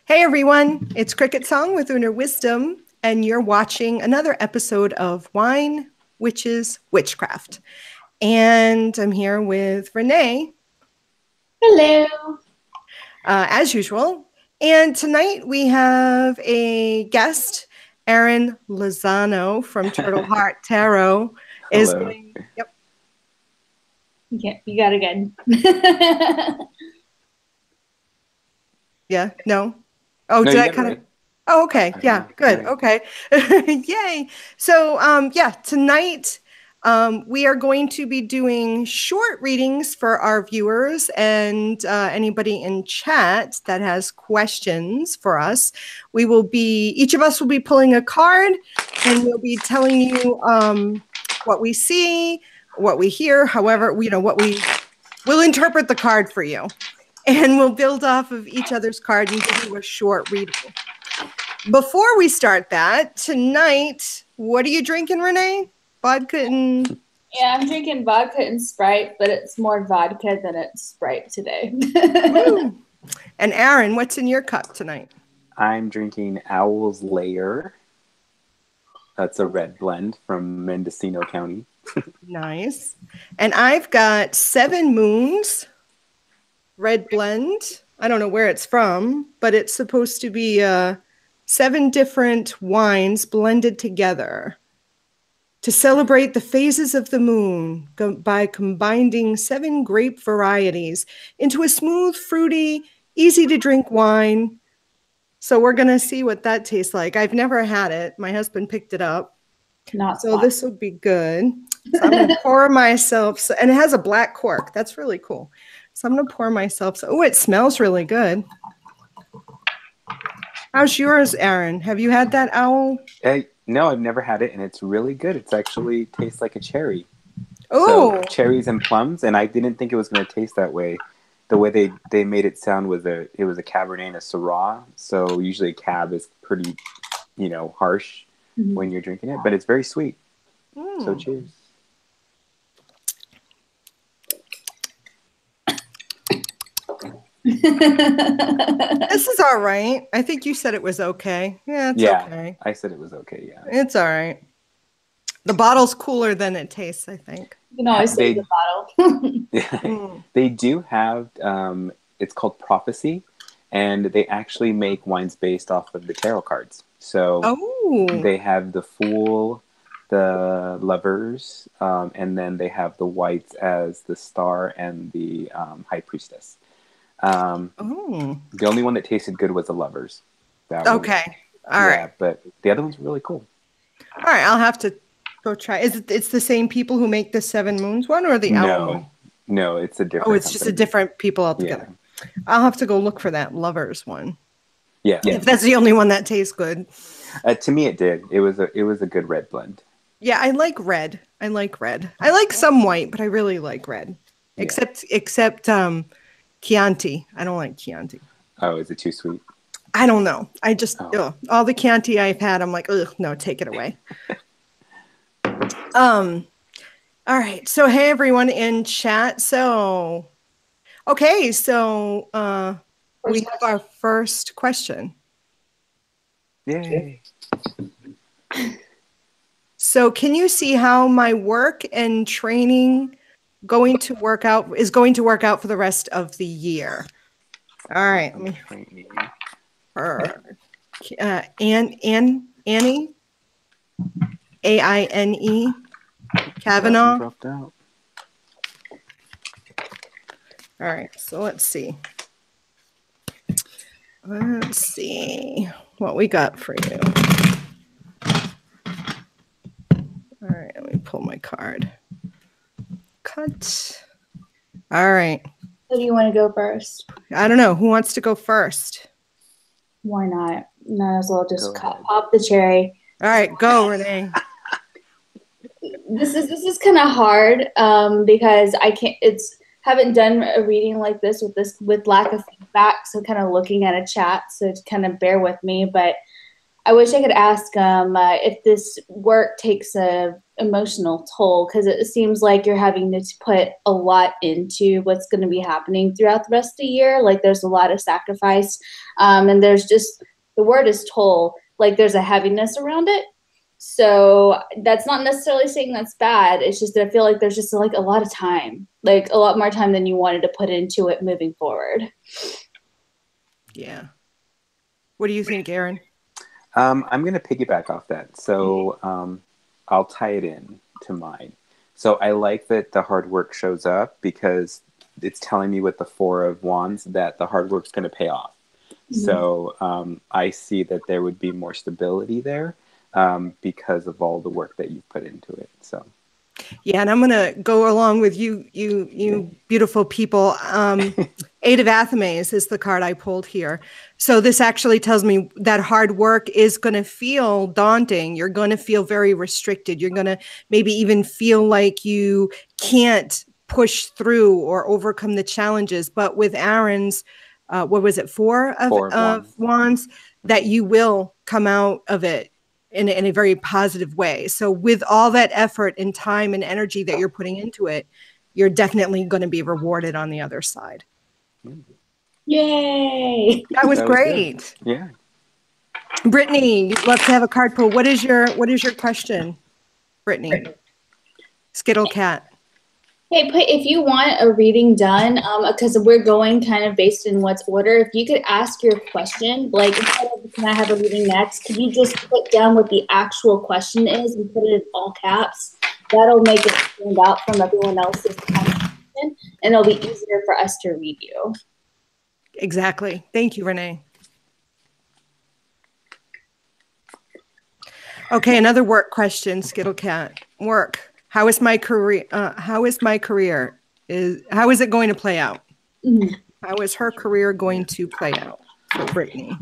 Hey everyone, it's CricketSong with Uner Wisdom, and you're watching another episode of Wine, Witches, Witchcraft. And I'm here with Renee. Hello. As usual. And tonight we have a guest, Aaron Lozano from Turtle Heart Tarot. Is Hello. going, yep. Yeah, you got it again. Yeah, no. Oh, No, did you I got it kind of? right. Oh, okay. Yeah, good. Right. Okay. Yay. So, yeah, tonight we are going to be doing short readings for our viewers and anybody in chat that has questions for us. Each of us will be pulling a card and we'll be telling you what we see, what we hear, however, we'll interpret the card for you. And we'll build off of each other's card and give you a short reading. Before we start that, tonight, what are you drinking, Renee? Vodka and... Yeah, I'm drinking vodka and Sprite, but it's more vodka than it's Sprite today. Woo. And Aaron, what's in your cup tonight? I'm drinking Owl's Lair. That's a red blend from Mendocino County. Nice. And I've got Seven Moons red blend. I don't know where it's from, but it's supposed to be 7 different wines blended together to celebrate the phases of the moon by combining 7 grape varieties into a smooth, fruity, easy to drink wine. So we're going to see what that tastes like. I've never had it. My husband picked it up. So this will be good. So I'm going to pour myself, and it has a black cork. That's really cool. So I'm going to pour myself. Oh, it smells really good. How's yours, Aaron? Have you had that owl? No, I've never had it, and it's really good. It's actually tastes like a cherry. Oh, so, cherries and plums, and I didn't think it was going to taste that way. The way they made it sound was it was a Cabernet and a Syrah. So usually Cab is pretty, harsh when you're drinking it, but it's very sweet. So cheers. This is all right. I think you said it was okay. Yeah, it's okay. I said it was okay, yeah. It's all right. The bottle's cooler than it tastes, I think. You can always save the bottle. They do have, it's called Prophecy, and they actually make wines based off of the tarot cards. So they have the Fool, the Lovers, and then they have the Whites as the Star and the High Priestess. The only one that tasted good was the Lovers. Okay. All right. But the other one's really cool. All right. I'll have to go try. It's the same people who make the Seven Moons one or the Owl one? No, it's a different. Oh, it's just a different people altogether. Yeah. I'll have to go look for that Lovers one. Yeah. If that's the only one that tastes good. To me, it did. It was a good red blend. Yeah, I like red. I like some white, but I really like red. Yeah. Except Chianti. I don't like Chianti. Oh, is it too sweet? I don't know. I just all the Chianti I've had, I'm like, ugh, no, take it away. All right. So hey everyone in chat. So okay, so we have our first question. Yay. So can you see how my work and training is going to work out for the rest of the year? All right. Annie, A-I-N-E, Kavanaugh. Dropped out. All right. So let's see. Let's see what we got for you. All right, let me pull my card. Cut. All right. Who do you want to go first? I don't know. Who wants to go first? Why not? Might as well just pop the cherry. All right, go, Renee. This is kind of hard because I haven't done a reading like this with lack of feedback. So kind of looking at a chat. So kind of bear with me, but I wish I could ask if this work takes a emotional toll, because it seems like you're having to put a lot into what's going to be happening throughout the rest of the year. Like there's a lot of sacrifice, and there's just, the word is toll, like there's a heaviness around it. So that's not necessarily saying that's bad. It's just that I feel like there's just like a lot of time, like a lot more time than you wanted to put into it moving forward. Yeah. What do you think, Aaron? I'm going to piggyback off that. So I'll tie it in to mine. So I like that the hard work shows up because it's telling me with the Four of Wands that the hard work's going to pay off. Mm-hmm. So I see that there would be more stability there because of all the work that you've put into it. So. Yeah, and I'm going to go along with you beautiful people. Eight of Athames is the card I pulled here. So this actually tells me that hard work is going to feel daunting. You're going to feel very restricted. You're going to maybe even feel like you can't push through or overcome the challenges. But with Aaron's, what was it, Four of Wands, that you will come out of it in a very positive way. So with all that effort and time and energy that you're putting into it, you're definitely going to be rewarded on the other side. Yay! That was great. Good. Yeah. Brittany, you'd love to have a card pull. What is your question, Brittany? Skittle Cat. Hey, if you want a reading done, because we're going kind of based in what's order, if you could ask your question, like, instead of can I have a reading next, could you just put down what the actual question is and put it in all caps? That'll make it stand out from everyone else's question, and it'll be easier for us to read you. Exactly. Thank you, Renee. Okay, another work question, Skittle Cat. Work. How is my career? How is it going to play out? Mm-hmm. How is her career going to play out for Brittany?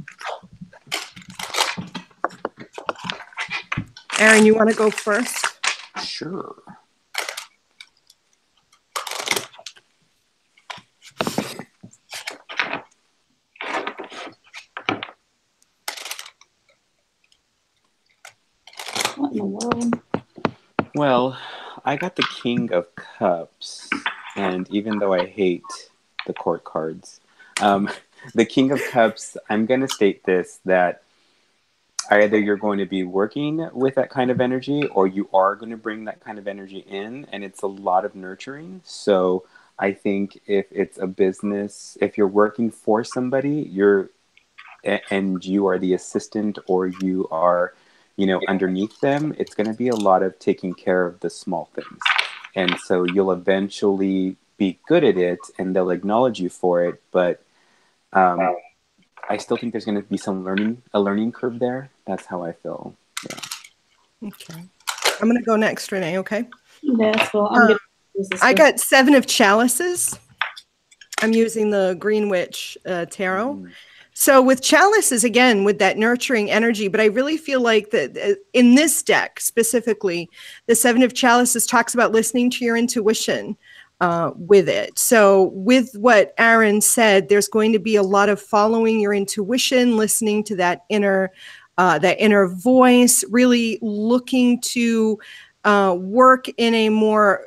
Aaron, you want to go first? Sure. What in the world? Well, I got the King of Cups, and even though I hate the court cards, the King of Cups, I'm going to state this, that either you're going to be working with that kind of energy or you are going to bring that kind of energy in, and it's a lot of nurturing. So I think if it's a business, if you're working for somebody, and you are the assistant or you are, underneath them, it's going to be a lot of taking care of the small things. And so you'll eventually be good at it and they'll acknowledge you for it. But I still think there's going to be a learning curve there. That's how I feel. Yeah. Okay. I'm going to go next, Renee. Okay. That's cool. I got 7 of Chalices. I'm using the Green Witch Tarot. Mm. So with chalices, again, with that nurturing energy, but I really feel like that in this deck specifically, the 7 of Chalices talks about listening to your intuition with it. So with what Aaron said, there's going to be a lot of following your intuition, listening to that inner voice, really looking to work in a more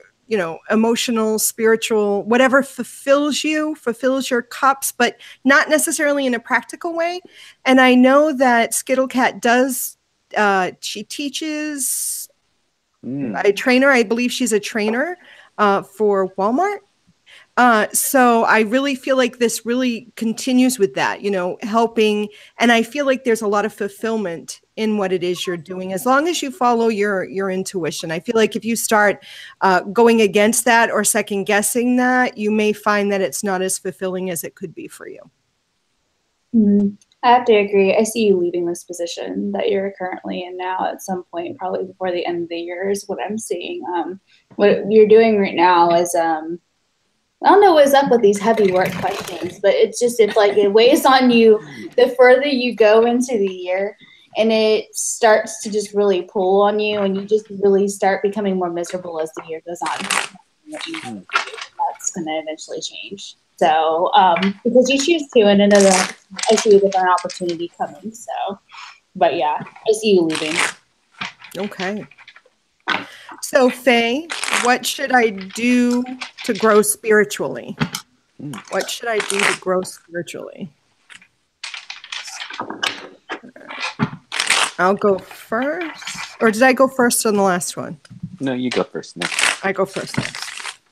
emotional, spiritual, whatever fulfills your cups, but not necessarily in a practical way. And I know that Skittle Cat does, she teaches a trainer. I believe she's a trainer for Walmart. So I really feel like this really continues with that, helping. And I feel like there's a lot of fulfillment in what it is you're doing, as long as you follow your intuition. I feel like if you start going against that or second guessing that, you may find that it's not as fulfilling as it could be for you. Mm-hmm. I have to agree. I see you leaving this position that you're currently in now at some point, probably before the end of the year is what I'm seeing. What you're doing right now is, I don't know what's up with these heavy work questions, but it's like it weighs on you the further you go into the year, and it starts to just really pull on you, and you just really start becoming more miserable as the year goes on. That's going to eventually change. So because you choose to, and I see a different opportunity coming. So But yeah, I see you leaving. Okay. So, Faye, what should I do to grow spiritually? What should I do to grow spiritually? I'll go first. Or did I go first on the last one? No, you go first next. I go first next.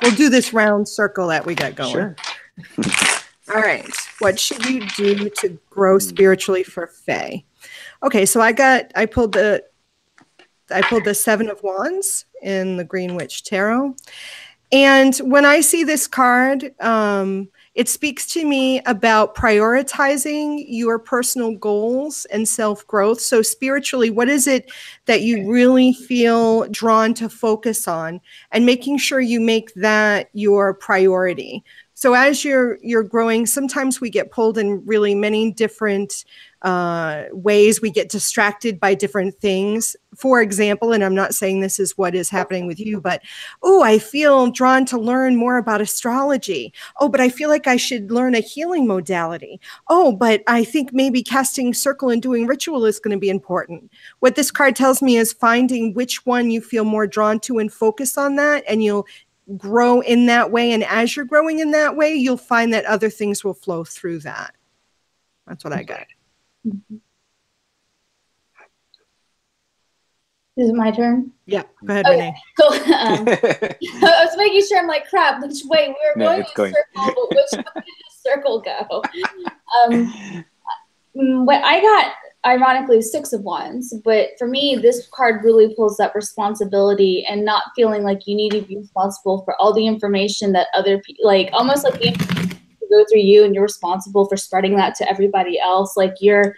We'll do this round circle that we got going. Sure. All right. What should you do to grow spiritually for Faye? Okay, so I pulled the Seven of Wands in the Green Witch Tarot. And when I see this card, it speaks to me about prioritizing your personal goals and self-growth. So spiritually, what is it that you really feel drawn to focus on, and making sure you make that your priority. So as you're growing, sometimes we get pulled in really many different ways. We get distracted by different things. For example, and I'm not saying this is what is happening with you, but, oh, I feel drawn to learn more about astrology. Oh, but I feel like I should learn a healing modality. Oh, but I think maybe casting circle and doing ritual is going to be important. What this card tells me is finding which one you feel more drawn to and focus on that, and you'll grow in that way. And as you're growing in that way, you'll find that other things will flow through that. That's what I got. Mm-hmm. Is it my turn? Yeah, go ahead, Renee. Cool. I was making sure. I'm like, crap, which way? We were going in a circle, but which way did the circle go? What I got, ironically, Six of Wands. But for me, this card really pulls up responsibility and not feeling like you need to be responsible for all the information that other people, like almost like the information go through you and you're responsible for spreading that to everybody else. Like you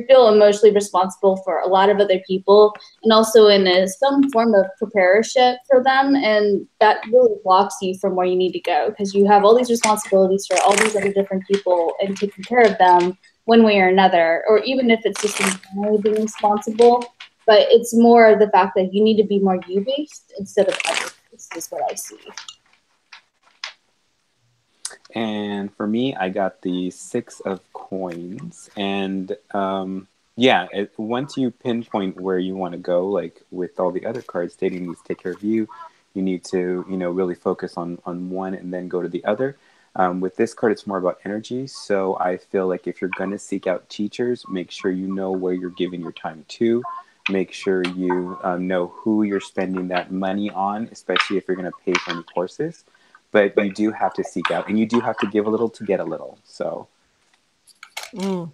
feel emotionally responsible for a lot of other people, and also in some form of preparership for them, and that really blocks you from where you need to go, because you have all these responsibilities for all these other different people and taking care of them one way or another, or even if it's just internally being responsible, but it's more the fact that you need to be more you-based instead of other-based is what I see. And for me, I got the Six of Coins. And yeah, once you pinpoint where you want to go, like with all the other cards stating needs to take care of you, you need to, really focus on one and then go to the other. With this card, it's more about energy. So I feel like if you're going to seek out teachers, make sure you know where you're giving your time to. Make sure you know who you're spending that money on, especially if you're going to pay for any courses. But you do have to seek out, and you do have to give a little to get a little. So. Mm-hmm.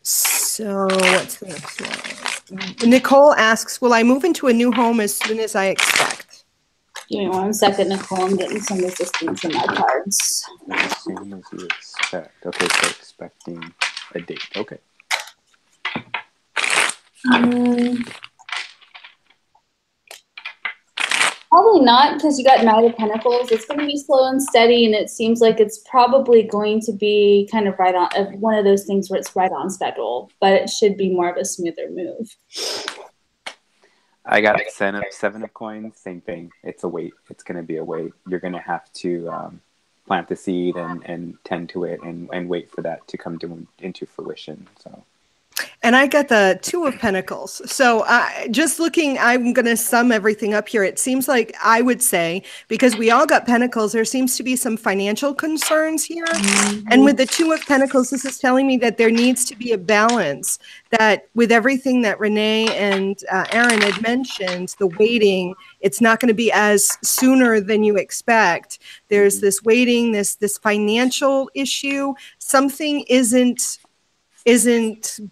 So what's the next one? Nicole asks, will I move into a new home as soon as I expect? Give me 1 second, Nicole. I'm getting some resistance in my cards. As soon as you expect. Okay, so expecting a date. Okay. Probably not, because you got Knight of Pentacles. It's going to be slow and steady, and it seems like it's probably going to be kind of right on, one of those things where it's right on schedule, but it should be more of a smoother move. I got Seven of Coins, same thing. It's a wait. It's going to be a wait. You're going to have to plant the seed and tend to it and wait for that to come into fruition. So. And I got the Two of Pentacles. So just looking, I'm going to sum everything up here. It seems like I would say, because we all got Pentacles, there seems to be some financial concerns here. Mm-hmm. And with the Two of Pentacles, this is telling me that there needs to be a balance, that with everything that Renee and Aaron had mentioned, the waiting, it's not going to be as sooner than you expect. There's this waiting, this financial issue. Something isn't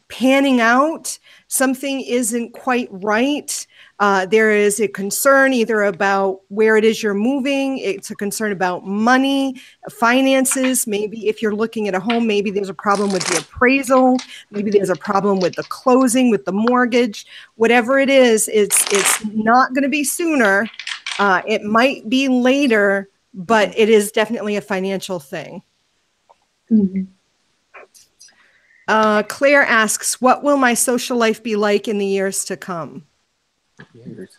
panning out, something isn't quite right. There is a concern either about where it is you're moving. It's a concern about money, finances. Maybe if you're looking at a home, maybe there's a problem with the appraisal. Maybe there's a problem with the closing, with the mortgage. Whatever it is, it's not going to be sooner. It might be later, but it is definitely a financial thing. Mm-hmm. Claire asks, what will my social life be like in the years to come? Years.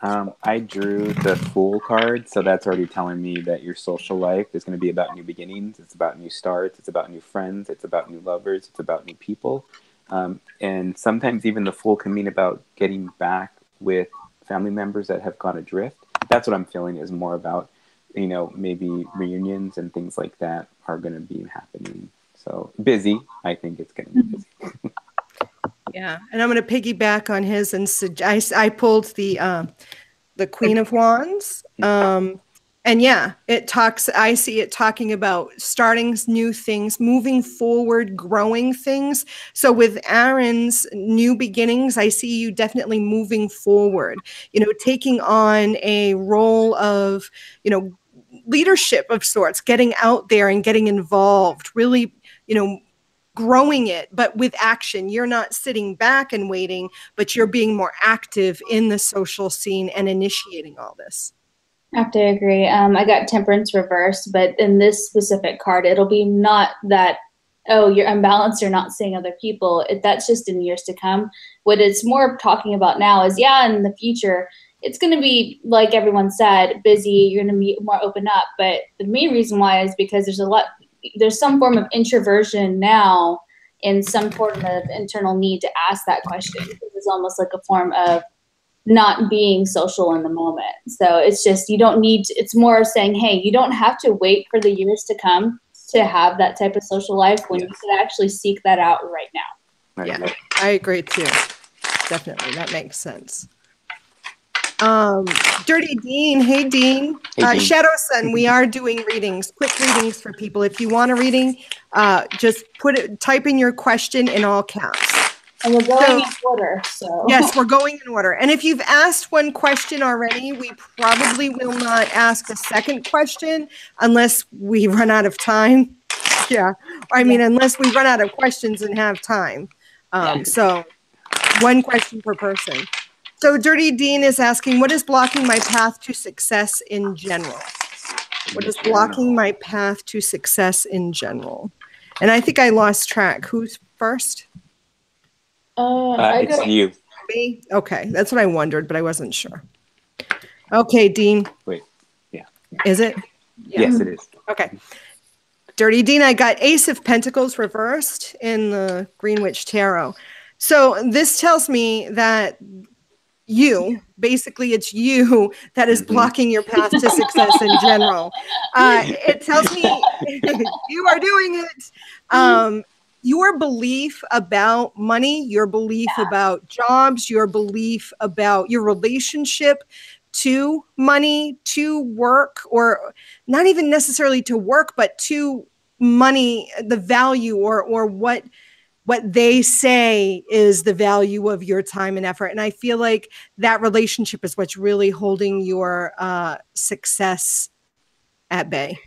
I drew the Fool card, so that's already telling me that your social life is going to be about new beginnings. It's about new starts. It's about new friends. It's about new lovers. It's about new people. And sometimes even the Fool can mean about getting back with family members that have gone adrift. That's what I'm feeling is more about, you know, maybe reunions and things like that are going to be happening. So busy. I think it's going to be busy. Yeah, and I'm going to piggyback on his and I pulled the Queen of Wands. And yeah, I see it talking about starting new things, moving forward, growing things. So with Aaron's new beginnings, I see you definitely moving forward, you know, taking on a role of, you know, leadership of sorts, getting out there and getting involved, really, you know, growing it, but with action. You're not sitting back and waiting, but you're being more active in the social scene and initiating all this. I have to agree. I got Temperance reversed, but in this specific card, it'll be not that, oh, you're unbalanced, you're not seeing other people. That's just in years to come. What it's more talking about now is, yeah, in the future, it's going to be, like everyone said, busy. You're going to be more open up. But the main reason why is because there's some form of introversion now and some form of internal need to ask that question. It's almost like a form of not being social in the moment. So it's just, you don't need to, it's more of saying, hey, you don't have to wait for the years to come to have that type of social life when you can actually seek that out right now. Yeah, I agree too. Definitely, that makes sense. Dirty Dean, hey Dean. Dean. Shadow Sun, we are doing readings, quick readings for people. If you want a reading, just type in your question in all caps. And we're going in order, so. Yes, we're going in order. And if you've asked one question already, we probably will not ask a second question unless we run out of time. Yeah, I mean, unless we run out of questions and have time. So one question per person. So Dirty Dean is asking, what is blocking my path to success in general? What is blocking my path to success in general? And I think I lost track. Who's first? It's you. Me? Okay, that's what I wondered, but I wasn't sure. Okay, Dean. Wait, yeah. Is it? Yeah. Yes, it is. Okay. Dirty Dean, I got Ace of Pentacles reversed in the Green Witch Tarot. So this tells me that basically it's you that is blocking your path to success in general. It tells me you are doing it. Your belief about money, your belief about jobs, your belief about your relationship to money, to work, or not even necessarily to work, but to money, the value or what they say is the value of your time and effort. And I feel like that relationship is what's really holding your success at bay.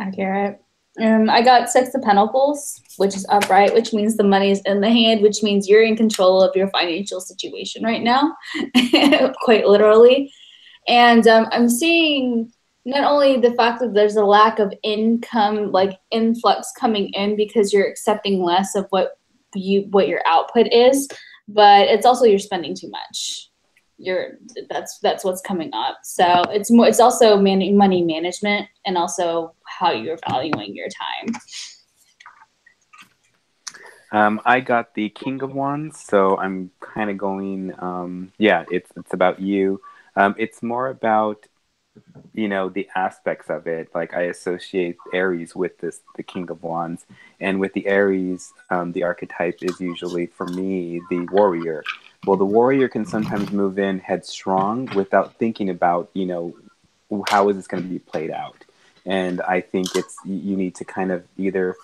Accurate. I got Six of Pentacles, which is upright, which means the money is in the hand, which means you're in control of your financial situation right now, quite literally. And I'm seeing not only the fact that there's a lack of income, like influx coming in because you're accepting less of what your output is, but it's also you're spending too much. That's what's coming up. So it's also money management and also how you're valuing your time. I got the King of Wands, so I'm kind of going. It's about you. It's more about, you know, the aspects of it. Like I associate Aries with the King of Wands, and with the Aries, the archetype is usually for me the warrior. Well, the warrior can sometimes move in headstrong without thinking about, you know, how is this going to be played out. And I think you need to kind of either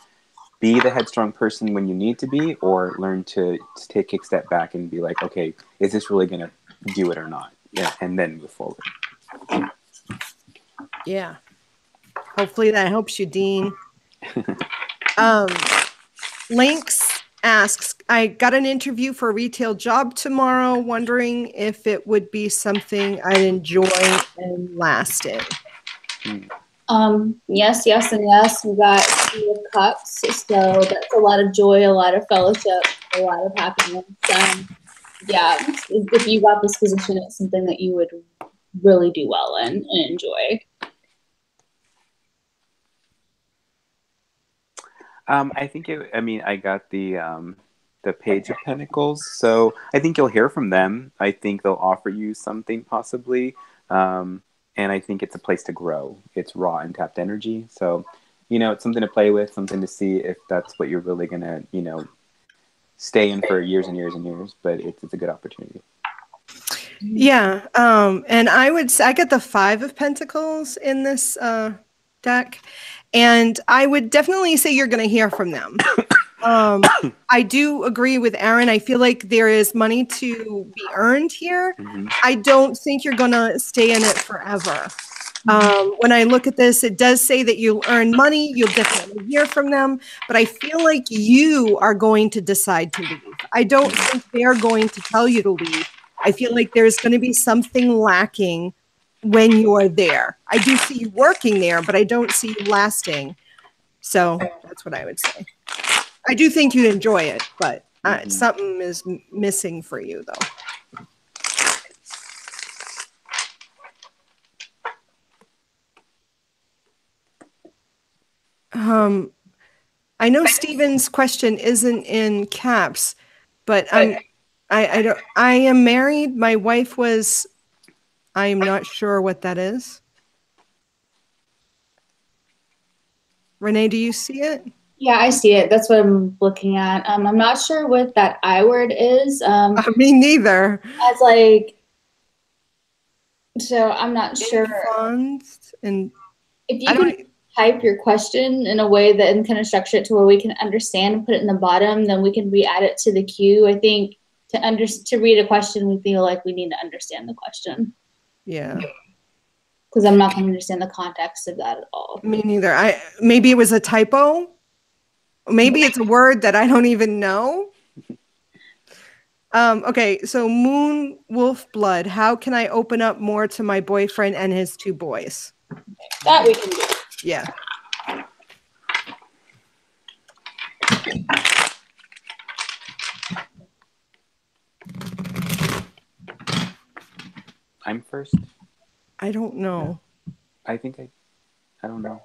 be the headstrong person when you need to be, or learn to take a step back and be like, okay, is this really going to do it or not? Yeah, and then move forward. Yeah. Hopefully that helps you, Dean. Lynx asks, I got an interview for a retail job tomorrow, wondering if it would be something I'd enjoy and last in. Yes, and yes. We got Three of Cups, so that's a lot of joy, a lot of fellowship, a lot of happiness. yeah, if you got this position, it's something that you would really do well in and enjoy. I think I got the Page of Pentacles, so I think you'll hear from them. I think they'll offer you something possibly, and I think it's a place to grow. It's raw and tapped energy, so it's something to play with, something to see if that's what you're really gonna stay in for years and years and years. But it's a good opportunity. Yeah, and I get the 5 of Pentacles in this deck, and I would definitely say you're going to hear from them. I do agree with Aaron. I feel like there is money to be earned here. Mm-hmm. I don't think you're going to stay in it forever. When I look at this, it does say that you'll earn money. You'll definitely hear from them. But I feel like you are going to decide to leave. I don't think they're going to tell you to leave. I feel like there's going to be something lacking when you're there. I do see you working there, but I don't see you lasting. So that's what I would say. I do think you'd enjoy it, but something is missing for you, though. I know Steven's question isn't in caps, but I am married. My wife was. I am not sure what that is. Renee, do you see it? Yeah, I see it. That's what I'm looking at. I'm not sure what that I word is. Me neither. As like, so I'm not sure. And if you can type your question in a way that and kind of structure it to where we can understand and put it in the bottom, then we can re-add it to the queue. I think to read a question, we feel like we need to understand the question. Yeah. Because I'm not going to understand the context of that at all. Me neither. Maybe it was a typo. Maybe it's a word that I don't even know. Okay, so Moon Wolf Blood. How can I open up more to my boyfriend and his 2 boys? That we can do. Yeah. I'm first. I don't know. I think I don't know.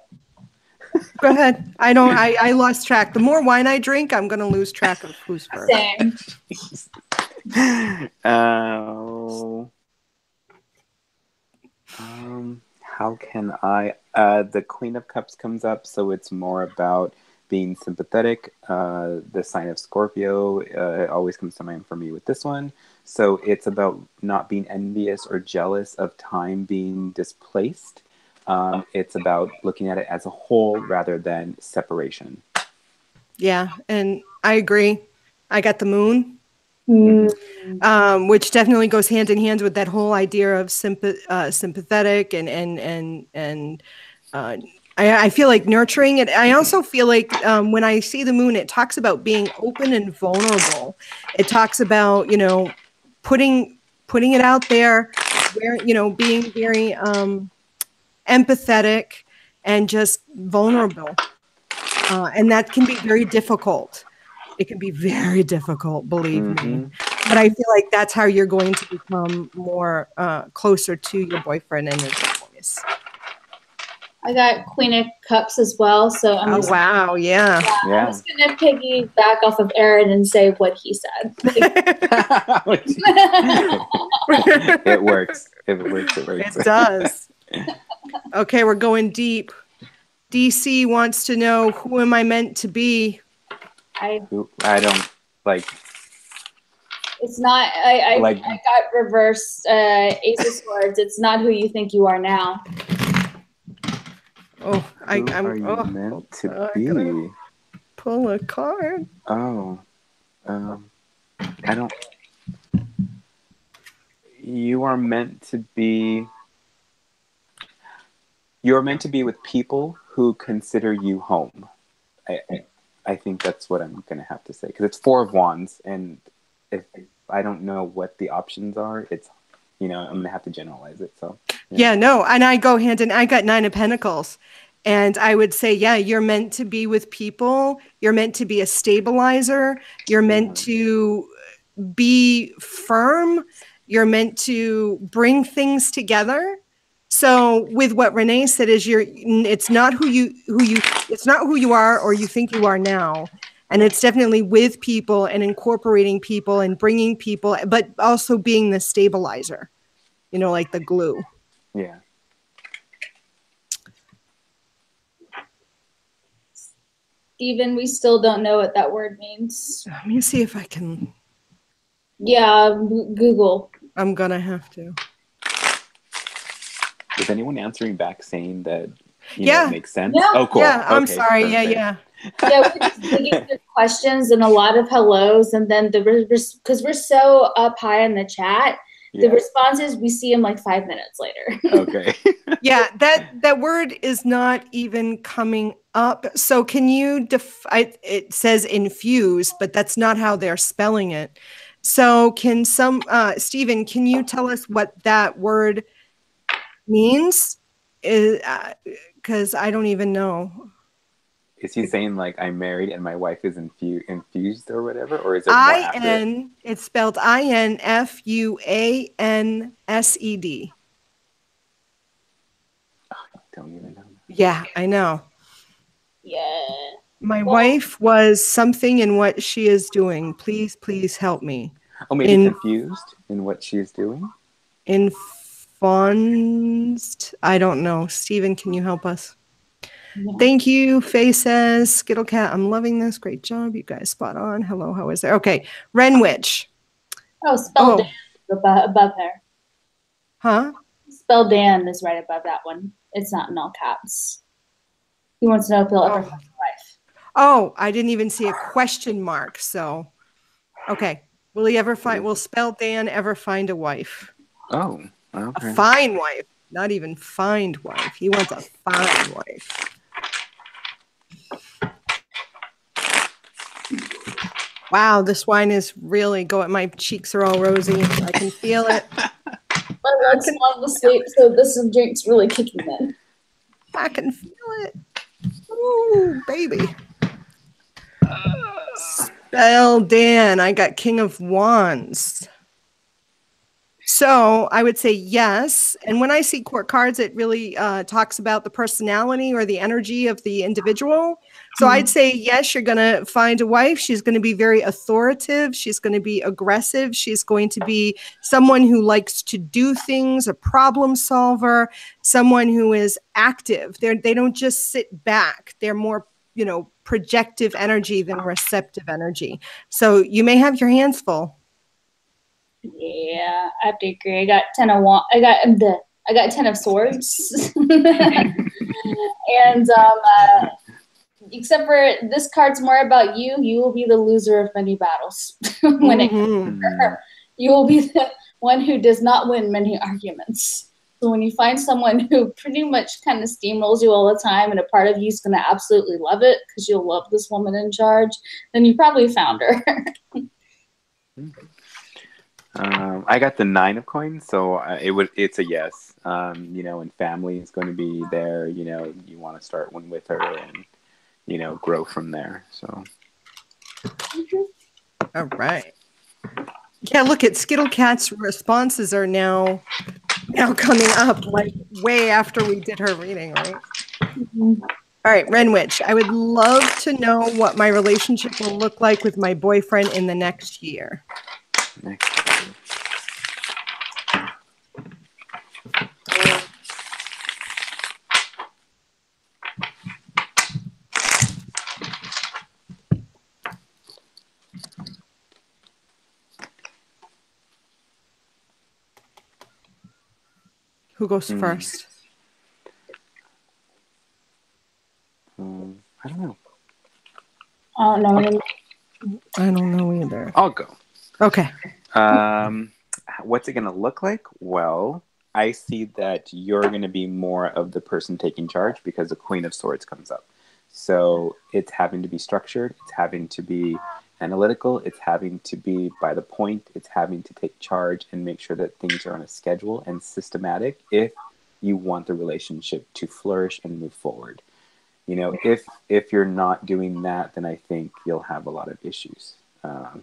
Go ahead. I lost track. The more wine I drink, I'm going to lose track of who's first. Same. How can I? The Queen of Cups comes up, so it's more about being sympathetic. The sign of Scorpio always comes to mind for me with this one. So it's about not being envious or jealous of time being displaced. It's about looking at it as a whole rather than separation. Yeah, and I agree. I got the Moon. Mm. Which definitely goes hand in hand with that whole idea of sympathetic and I feel like nurturing it. I also feel like when I see the Moon, it talks about being open and vulnerable. It talks about putting it out there, being very empathetic and just vulnerable, and that can be very difficult. It can be very difficult, believe me. But I feel like that's how you're going to become more closer to your boyfriend and his boys. I got Queen of Cups as well, so I'm I'm just gonna piggyback off of Aaron and say what he said. It works. It works. It does. Okay, we're going deep. DC wants to know, who am I meant to be? I don't like. It's not. I got reversed Ace of Swords. It's not who you think you are now. Oh, I'm. Are you meant to be? Pull a card. Oh, I don't. You are meant to be. You're meant to be with people who consider you home. I think that's what I'm going to have to say, because it's 4 of Wands, and if I don't know what the options are, it's, I'm going to have to generalize it. So yeah, no, and I go hand in. I got 9 of Pentacles, and I would say, yeah, you're meant to be with people. You're meant to be a stabilizer. You're meant to be firm. You're meant to bring things together. So with what Renee said is it's not who you are or you think you are now. And it's definitely with people and incorporating people and bringing people, but also being the stabilizer, like the glue. Yeah. Steven, we still don't know what that word means. Let me see if I can. Yeah, Google. I'm going to have to. Is anyone answering back saying that, it makes sense? Yeah. Oh, cool. Yeah, I'm okay, sorry. perfect. Yeah. Yeah, we're just digging through questions and a lot of hellos, and then because we're so up high in the chat, the responses we see them like 5 minutes later. Okay. Yeah, that word is not even coming up. So can you it says infuse, but that's not how they're spelling it. So can Stephen, can you tell us what that word means? Because I don't even know. Is he saying like I'm married and my wife is infused or whatever, or is it more accurate? It's spelled INFUANSED. Don't even know. Yeah, I know. Yeah. My wife was something in what she is doing. Please help me. Oh, maybe confused in what she is doing? Infused? I don't know. Stephen, can you help us? Yeah. Thank you. Faye says, Skittlecat, I'm loving this. Great job. You guys spot on. Hello, how is there? Okay. Renwich. Oh, spell Dan above her. Huh? Spell Dan is right above that one. It's not in all caps. He wants to know if he'll ever find a wife. Oh, I didn't even see a question mark. So, okay. Will spell Dan ever find a wife? Oh, okay. A fine wife. Not even find wife. He wants a fine wife. Wow, this wine is really going. My cheeks are all rosy. I can feel it. My legs fall asleep, so this drink's really kicking in. I can feel it. Ooh, baby. Spell Dan. I got King of Wands. So I would say yes. And when I see court cards, it really talks about the personality or the energy of the individual. So I'd say, yes, you're going to find a wife. She's going to be very authoritative. She's going to be aggressive. She's going to be someone who likes to do things, a problem solver, someone who is active. They don't just sit back. They're more, projective energy than receptive energy. So you may have your hands full. Yeah, I have to agree. I got 10 of I got 10 of swords. And except for this card's more about you. You will be the loser of many battles. You will be the one who does not win many arguments. So when you find someone who pretty much kind of steamrolls you all the time, and a part of you is going to absolutely love it because you'll love this woman in charge, then you probably found her. I got the 9 of coins, so it's a yes. And family is going to be there. You want to start one with her, and grow from there. So, all right. Yeah, look at Skittlecat's responses are now coming up like way after we did her reading, right? All right, Renwich, I would love to know what my relationship will look like with my boyfriend in the next year. Who goes first? I don't know. I don't know. I don't know either. I'll go. Okay. What's it going to look like? Well, I see that you're going to be more of the person taking charge because the Queen of Swords comes up. So it's having to be structured. It's having to be analytical. It's having to be by the point. It's having to take charge and make sure that things are on a schedule and systematic if you want the relationship to flourish and move forward. If you're not doing that, then I think you'll have a lot of issues. Yeah.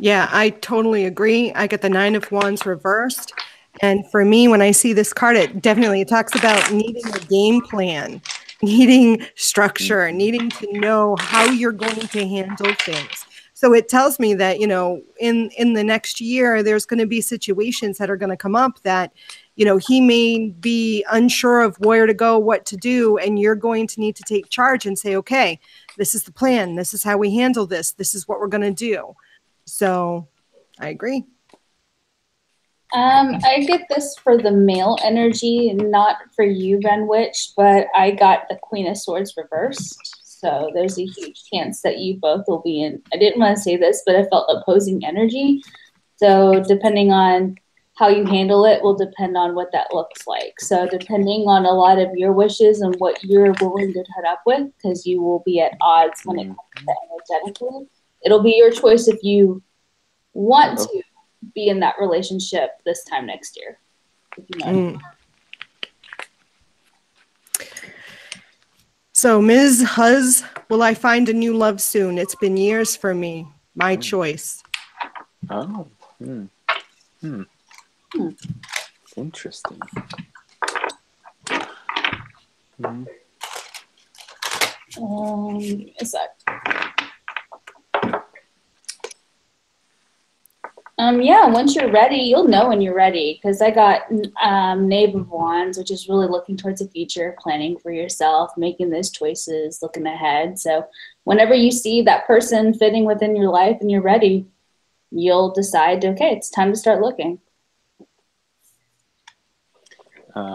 Yeah, I totally agree. I get the 9 of Wands reversed. And for me, when I see this card, it talks about needing a game plan, needing structure, needing to know how you're going to handle things. So it tells me that, in the next year, there's going to be situations that are going to come up that, he may be unsure of where to go, what to do, and you're going to need to take charge and say, okay, this is the plan. This is how we handle this. This is what we're going to do. So I agree. I get this for the male energy, not for you, Ren Witch, but I got the Queen of Swords reversed. So there's a huge chance that you both will be in, I didn't want to say this, but I felt opposing energy. So depending on how you handle it will depend on what that looks like. So depending on a lot of your wishes and what you're willing to put up with, because you will be at odds when it comes to energetically, it'll be your choice if you want to be in that relationship this time next year. If you know. So, Ms. Huz, will I find a new love soon? It's been years for me. My choice. Oh. Interesting. A sec. Yeah, once you're ready, you'll know when you're ready, because I got Knave of Wands, which is really looking towards the future, planning for yourself, making those choices, looking ahead. So whenever you see that person fitting within your life and you're ready, you'll decide, okay, it's time to start looking.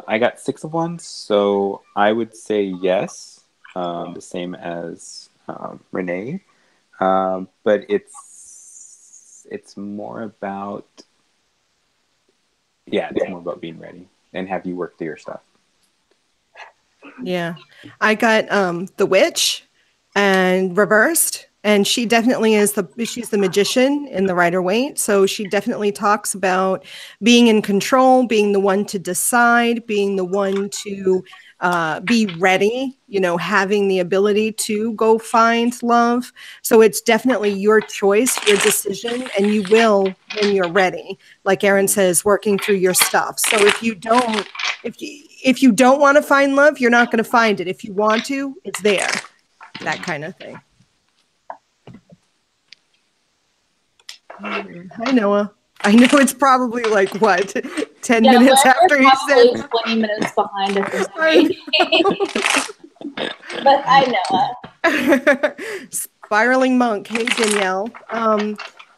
I got 6 of Wands, so I would say yes, the same as Renee, but it's more about being ready and have you work through your stuff. Yeah, I got the Witch and reversed, and she definitely she's the magician in the Rider-Waite. So she definitely talks about being in control, being the one to decide, being the one to be ready, having the ability to go find love. So it's definitely your choice, your decision, and you will when you're ready. Like Erin says, working through your stuff. So if you don't want to find love, you're not going to find it. If you want to, it's there. That kind of thing. Hi, Noah. I know it's probably like, what, 10 minutes after you said? 20 minutes behind at this point. But I know. Spiraling Monk. Hey, Danielle.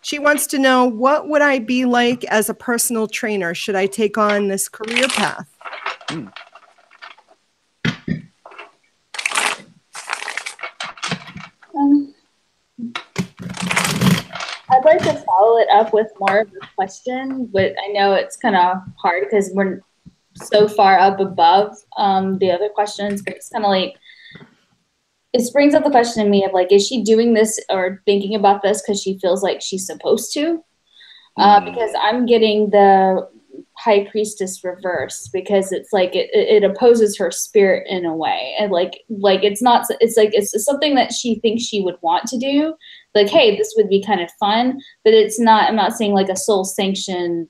She wants to know, what would I be like as a personal trainer? Should I take on this career path? I'd like to follow it up with more of a question, but I know it's kind of hard because we're so far up above the other questions, but it's kind of like, it brings up the question to me of like, is she doing this or thinking about this because she feels like she's supposed to? Because I'm getting the High Priestess reverse, because it's like it opposes her spirit in a way, and like it's not, it's like it's something that she thinks she would want to do, like, hey, this would be kind of fun, but it's not, I'm not saying like a soul sanctioned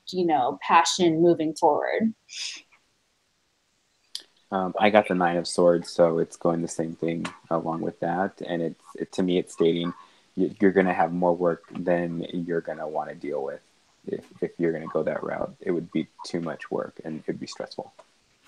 passion moving forward. I got the 9 of Swords, so it's going the same thing along with that, and to me it's stating you're going to have more work than you're going to want to deal with. If you're going to go that route, it would be too much work and it'd be stressful.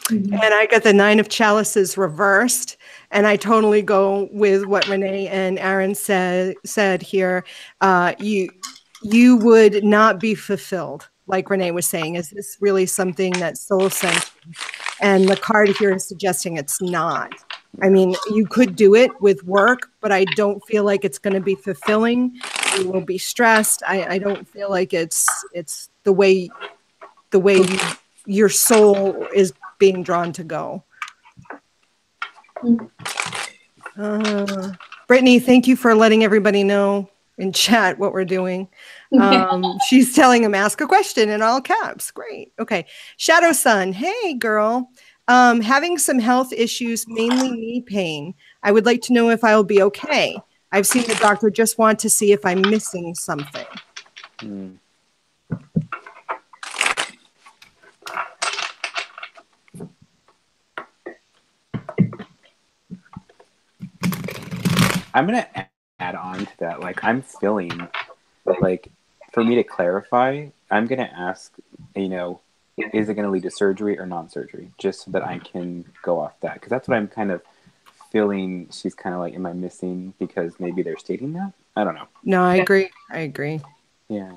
And I got the 9 of Chalices reversed, and I totally go with what Renee and Aaron said here. You would not be fulfilled, like Renee was saying. Is this really something that's soul sanctioned? And the card here is suggesting it's not. I mean, you could do it with work, but I don't feel like it's going to be fulfilling. You will be stressed. I don't feel like it's the way your soul is being drawn to go. Brittany, thank you for letting everybody know in chat what we're doing. She's telling him, ask a question in all caps. Great. Okay. Shadow Sun. Hey, girl. Having some health issues, mainly knee pain. I would like to know if I'll be okay. I've seen the doctor, just want to see if I'm missing something. Hmm. I'm going to add on to that. Like, I'm feeling like, for me to clarify, I'm going to ask, you know, is it going to lead to surgery or non-surgery? Just so that I can go off that. Because that's what I'm kind of feeling. She's kind of like, am I missing because maybe they're stating that? I don't know. No, I agree. I agree. Yeah.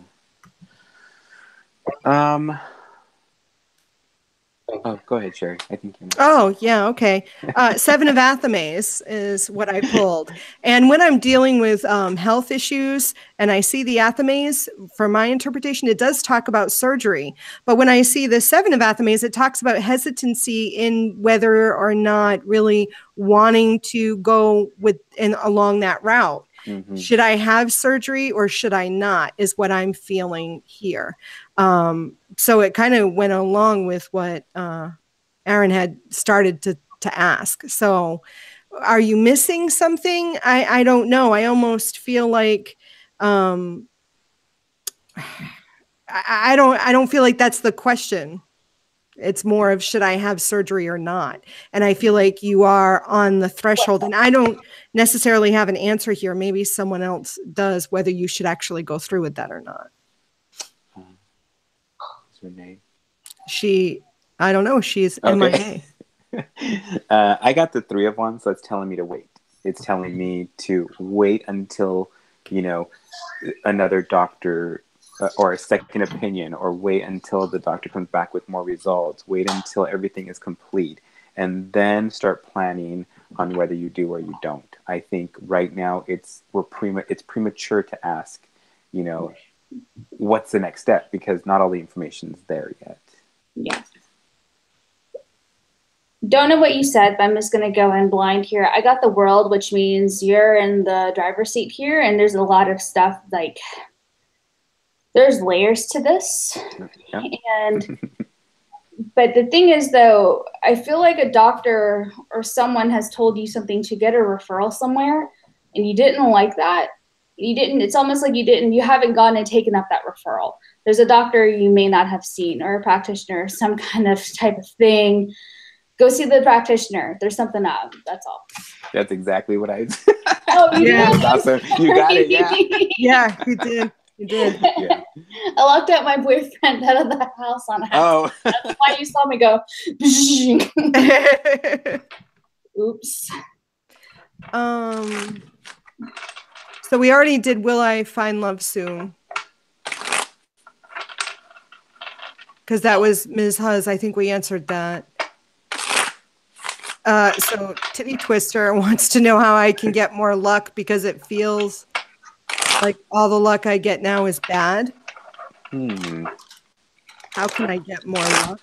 Oh, go ahead, Sherry. I think you know. Oh, yeah, okay. Seven of Athames is what I pulled. And when I'm dealing with health issues and I see the Athames, for my interpretation, it does talk about surgery. But when I see the Seven of Athames, it talks about hesitancy in whether or not really wanting to go along that route. Mm-hmm. Should I have surgery or should I not, is what I'm feeling here. So it kind of went along with what Aaron had started to ask. So are you missing something? I don't know. I almost feel like I don't feel like that's the question. It's more of should I have surgery or not? And I feel like you are on the threshold, and I don't necessarily have an answer here. Maybe someone else does, whether you should actually go through with that or not. Renee? I don't know. She's okay. MIA. I got the Three of Wands, so it's telling me to wait. It's telling me to wait until, you know, another doctor or a second opinion, or wait until the doctor comes back with more results. Wait until everything is complete, and then start planning on whether you do or you don't. I think right now it's premature to ask, you know, what's the next step, because not all the information is there yet. Yeah. Don't know what you said, but I'm just going to go in blind here. I got the World, which means you're in the driver's seat here, and there's a lot of stuff, like, there's layers to this. Yeah. But the thing is, though, I feel like a doctor or someone has told you something to get a referral somewhere, and you didn't like that. It's almost like you haven't gone and taken up that referral. There's a doctor you may not have seen, or a practitioner, some kind of type of thing. Go see the practitioner. There's something up. That's all. That's exactly what I. Oh, you yeah. did? Awesome. You got it. Yeah. Yeah, you did. You did. Yeah. I locked out my boyfriend out of the house on accident. Oh. That's why you saw me go. Oops. So we already did Will I Find Love Soon? Because that was Ms. Huz. I think we answered that. So Titty Twister wants to know how I can get more luck because it feels like all the luck I get now is bad. How can I get more luck?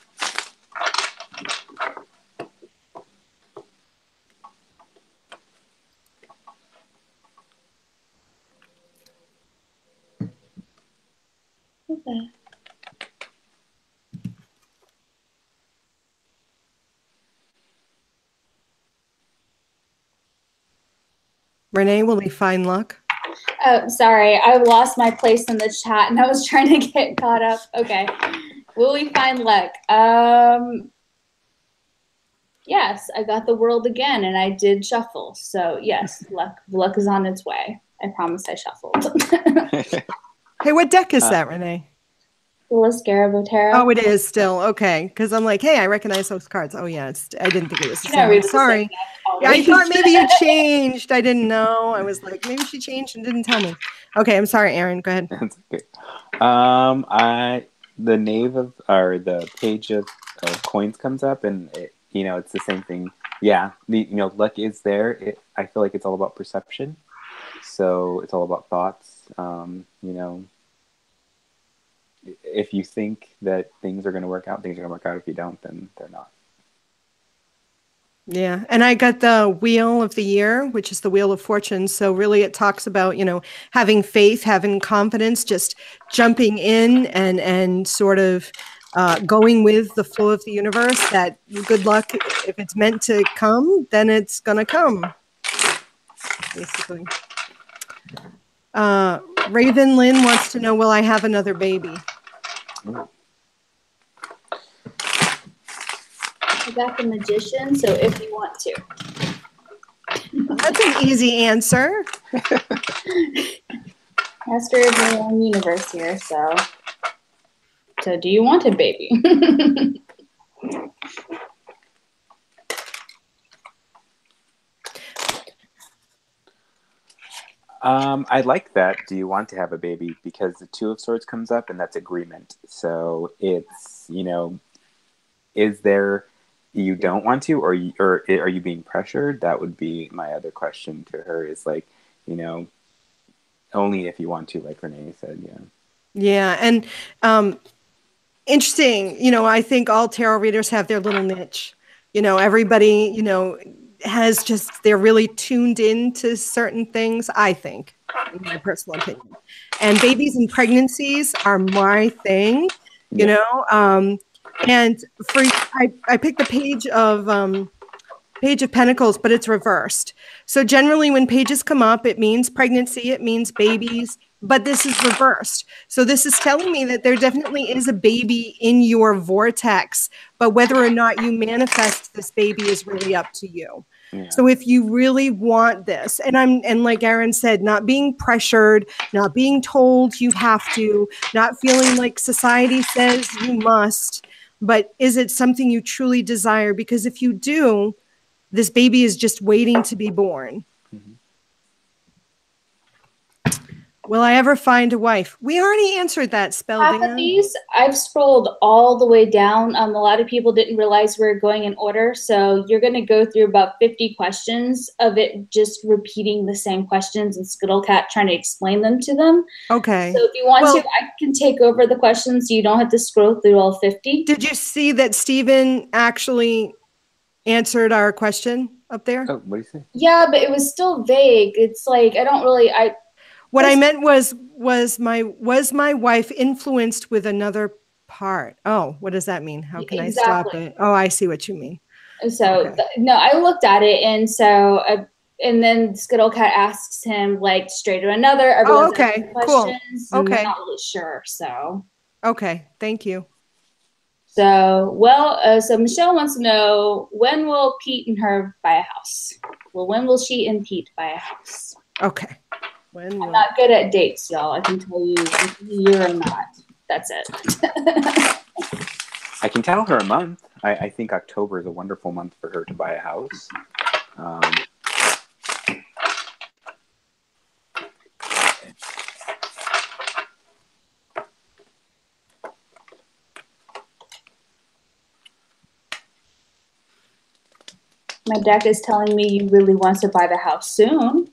Okay. Renee, will he find luck? Oh, sorry. I lost my place in the chat and I was trying to get caught up. Okay. Will we find luck? Yes, I got the World again and I did shuffle. So yes, luck is on its way. I promise I shuffled. Hey, what deck is that, Renee? The Scarabotero. Oh, it is still. Okay. Because I'm like, hey, I recognize those cards. Oh, yeah. I didn't think it was the same. Sorry. Yeah, I thought maybe you changed. I didn't know. I was like, maybe she changed and didn't tell me. Okay, I'm sorry, Aaron. Go ahead. That's okay. The knave of, or the page of coins comes up, and it, you know, it's the same thing. Yeah, luck is there. I feel like it's all about perception. So it's all about thoughts. If you think that things are going to work out, things are going to work out. If you don't, then they're not. Yeah. And I got the Wheel of the Year, which is the Wheel of Fortune. So really it talks about, having faith, having confidence, just jumping in and sort of going with the flow of the universe, that good luck, if it's meant to come, then it's going to come, basically. Raven Lynn wants to know, will I have another baby? I got the Magician, so if you want to. That's an easy answer. Master of your own universe here, so do you want a baby? I like that. Do you want to have a baby? Because the Two of Swords comes up, and that's agreement. So it's, you know, is there, you don't want to, or are you being pressured? That would be my other question to her. Is like, you know, only if you want to, like Renee said. Yeah. Yeah, and interesting. You know, I think all tarot readers have their little niche. You know, everybody, you know, has just, they're really tuned into certain things, I think, in my personal opinion. And babies and pregnancies are my thing, you know. And I picked the Page of Pentacles, but it's reversed. So generally when pages come up, it means pregnancy, it means babies, but this is reversed. So this is telling me that there definitely is a baby in your vortex, but whether or not you manifest this baby is really up to you. Yeah. So if you really want this, and like Aaron said, not being pressured, not being told you have to, not feeling like society says you must, but is it something you truly desire? Because if you do, this baby is just waiting to be born. Mm-hmm. Will I ever find a wife? We already answered that, Speldinger. Half of these, I've scrolled all the way down. A lot of people didn't realize we were going in order. So you're going to go through about 50 questions of it just repeating the same questions and Skittlecat trying to explain them to them. Okay. So if you want to, I can take over the questions so you don't have to scroll through all 50. Did you see that Stephen actually answered our question up there? Oh, what do you say? Yeah, but it was still vague. It's like, I don't really, what I meant was my wife influenced with another part? Oh, what does that mean? How can I stop it? Oh, I see what you mean. So okay. No, I looked at it, and so and then Skittlecat asks him like straight to another. Oh, okay, cool. Okay, I'm not really sure. So okay, thank you. So so Michelle wants to know, when will Pete and her buy a house? Well, when will she and Pete buy a house? Okay. I'm not good at dates, y'all. I can tell you you're not. That's it. I can tell her a month. I think October is a wonderful month for her to buy a house. My deck is telling me you really want to buy the house soon.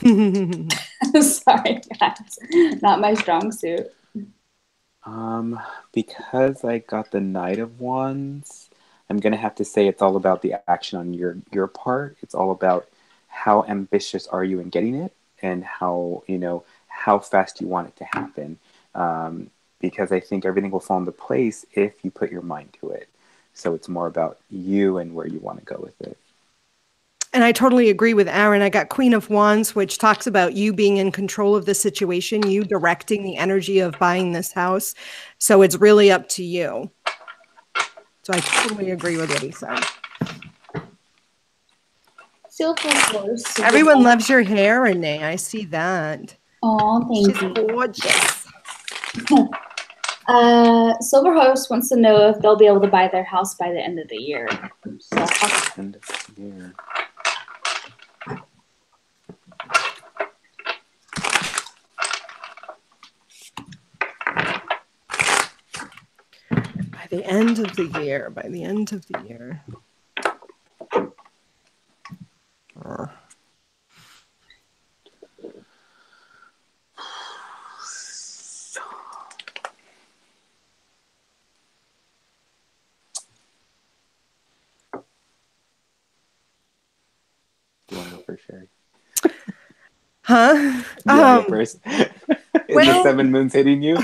Sorry, guys. Not my strong suit. Because I got the Knight of Wands, I'm going to have to say it's all about the action on your part. It's all about how ambitious are you in getting it, and how fast you want it to happen. Because I think everything will fall into place if you put your mind to it. So it's more about you and where you want to go with it. And I totally agree with Aaron. I got Queen of Wands, which talks about you being in control of the situation, you directing the energy of buying this house. So it's really up to you. So I totally agree with what he said. Everyone loves your hair, Renee. I see that. Oh, thank you. She's gorgeous. Silver Horse wants to know if they'll be able to buy their house by the end of the year. So, end of the year. By the end of the year. By the end of the year. Do you want to go first, Sherry? Huh? Do you want to go first? Is the 7 moons hitting you?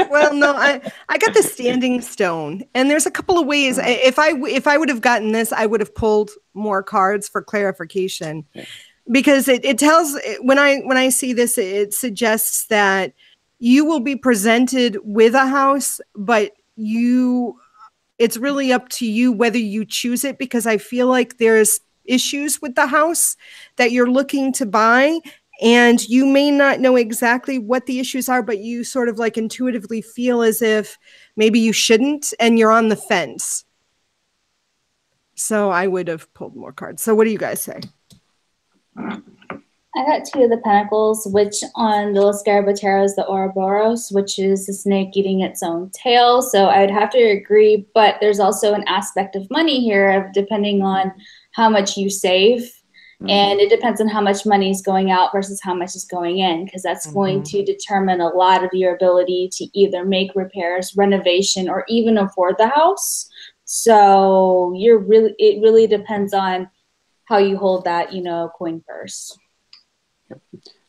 Well, no, I got the Standing Stone, and there's a couple of ways. If I would have gotten this, I would have pulled more cards for clarification. Yeah. because it tells, when I see this, it suggests that you will be presented with a house, but it's really up to you whether you choose it, because I feel like there's issues with the house that you're looking to buy, and you may not know exactly what the issues are, but you sort of like intuitively feel as if maybe you shouldn't, and you're on the fence. So I would have pulled more cards. So what do you guys say? I got 2 of the Pentacles, which on the Scarabotero is the Ouroboros, which is the snake eating its own tail. So I'd have to agree, but there's also an aspect of money here of depending on how much you save. Mm-hmm. And it depends on how much money is going out versus how much is going in, because that's mm-hmm. going to determine a lot of your ability to either make repairs, renovation, or even afford the house. So it really depends on how you hold that, coin purse. Yep.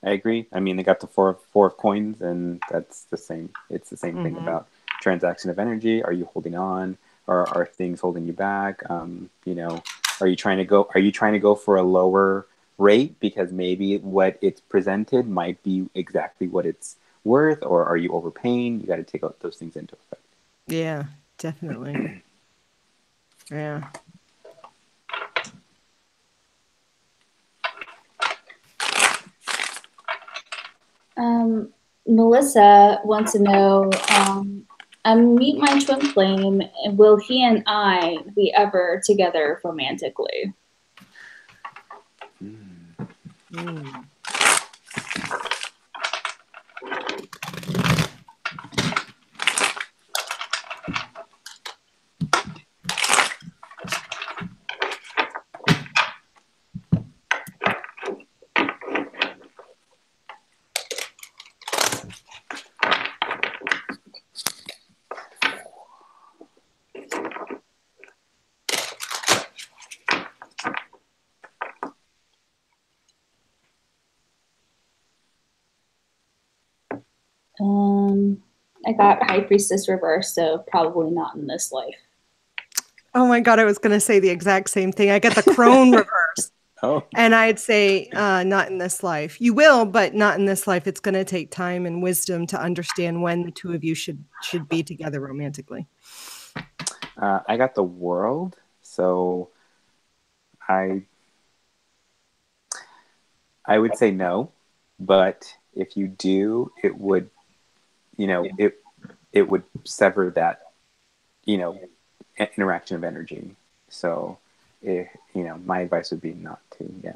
I agree. I mean, they got the four of coins, and that's the same. It's the same mm-hmm. thing about transaction of energy. Are you holding on, or are things holding you back? Are you trying to go for a lower rate because maybe what it's presented might be exactly what it's worth, or are you overpaying? You got to take those things into effect. Yeah, definitely. Yeah. Melissa wants to know, meet my twin flame, and will he and I be ever together romantically? I got High Priestess reversed, so probably not in this life. Oh my God, I was going to say the exact same thing. I got the crone reversed. Oh. And I'd say not in this life. You will, but not in this life. It's going to take time and wisdom to understand when the two of you should be together romantically. I got the World, so I would say no, but if you do, it would, it would sever that, interaction of energy. So, my advice would be not to, yeah.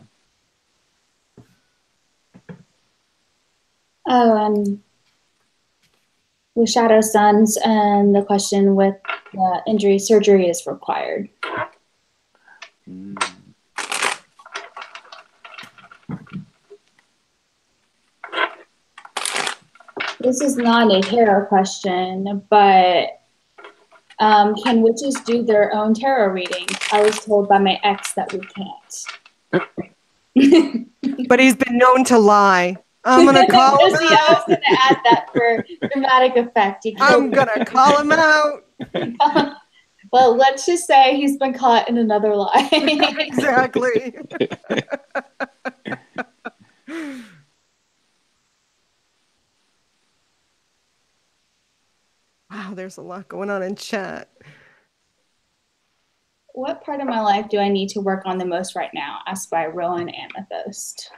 Oh, with Shadow Sons, and the question with injury, surgery is required. This is not a tarot question, but can witches do their own tarot reading? I was told by my ex that we can't. But he's been known to lie. I'm going to call him out. I was going to add that for dramatic effect. I'm going to call him out. Well, let's just say he's been caught in another lie. Exactly. Wow, there's a lot going on in chat. What part of my life do I need to work on the most right now? Asked by Rowan Amethyst.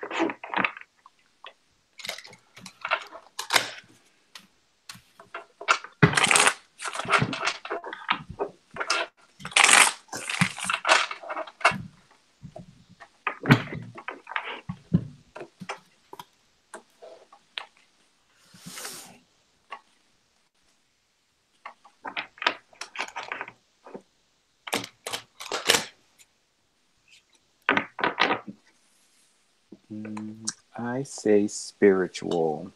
I say spiritual.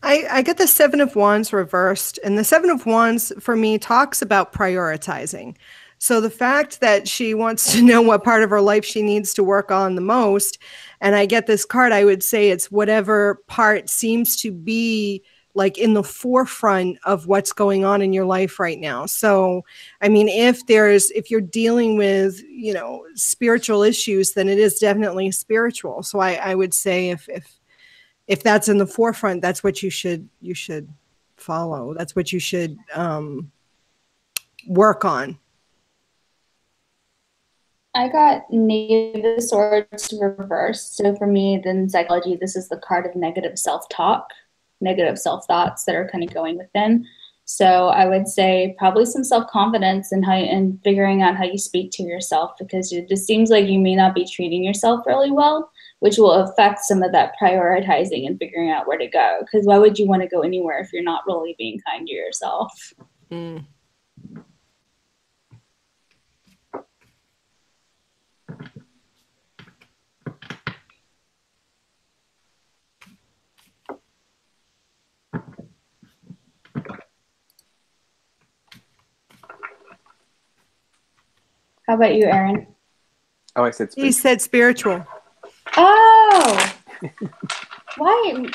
I get the Seven of Wands reversed, and the Seven of Wands for me talks about prioritizing. So the fact that she wants to know what part of her life she needs to work on the most, and I get this card, I would say it's whatever part seems to be like in the forefront of what's going on in your life right now. So, I mean, if you're dealing with, spiritual issues, then it is definitely spiritual. So I would say if that's in the forefront, that's what you should follow. That's what you should work on. I got Knave of Swords reversed. So for me, then psychology, this is the card of negative self-talk, negative self-thoughts that are kind of going within. So I would say probably some self-confidence and figuring out how you speak to yourself, because it just seems like you may not be treating yourself really well, which will affect some of that prioritizing and figuring out where to go. Because why would you want to go anywhere if you're not really being kind to yourself? Mm. How about you, Aaron? Oh, I said spiritual. He said spiritual. Oh! Why?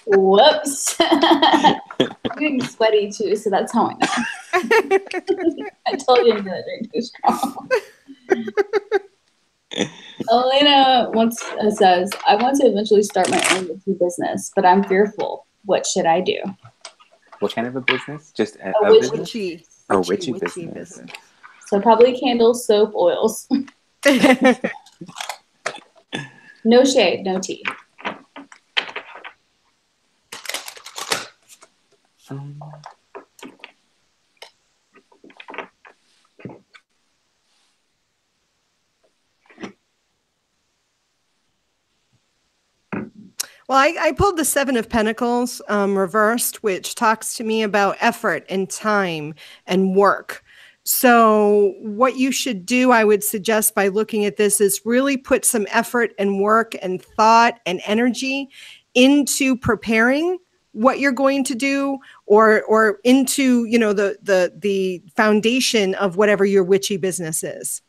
Whoops. I'm getting sweaty too, so that's how I know. I told you I'm going to drink too strong. Elena says, I want to eventually start my own witchy business, but I'm fearful. What should I do? What kind of a business? Just a witchy. A witchy business. So probably candles, soap, oils. No shade, no tea. Well, I pulled the Seven of Pentacles reversed, which talks to me about effort and time and work. So what you should do, I would suggest by looking at this, is really put some effort and work and thought and energy into preparing what you're going to do, or into, the foundation of whatever your witchy business is.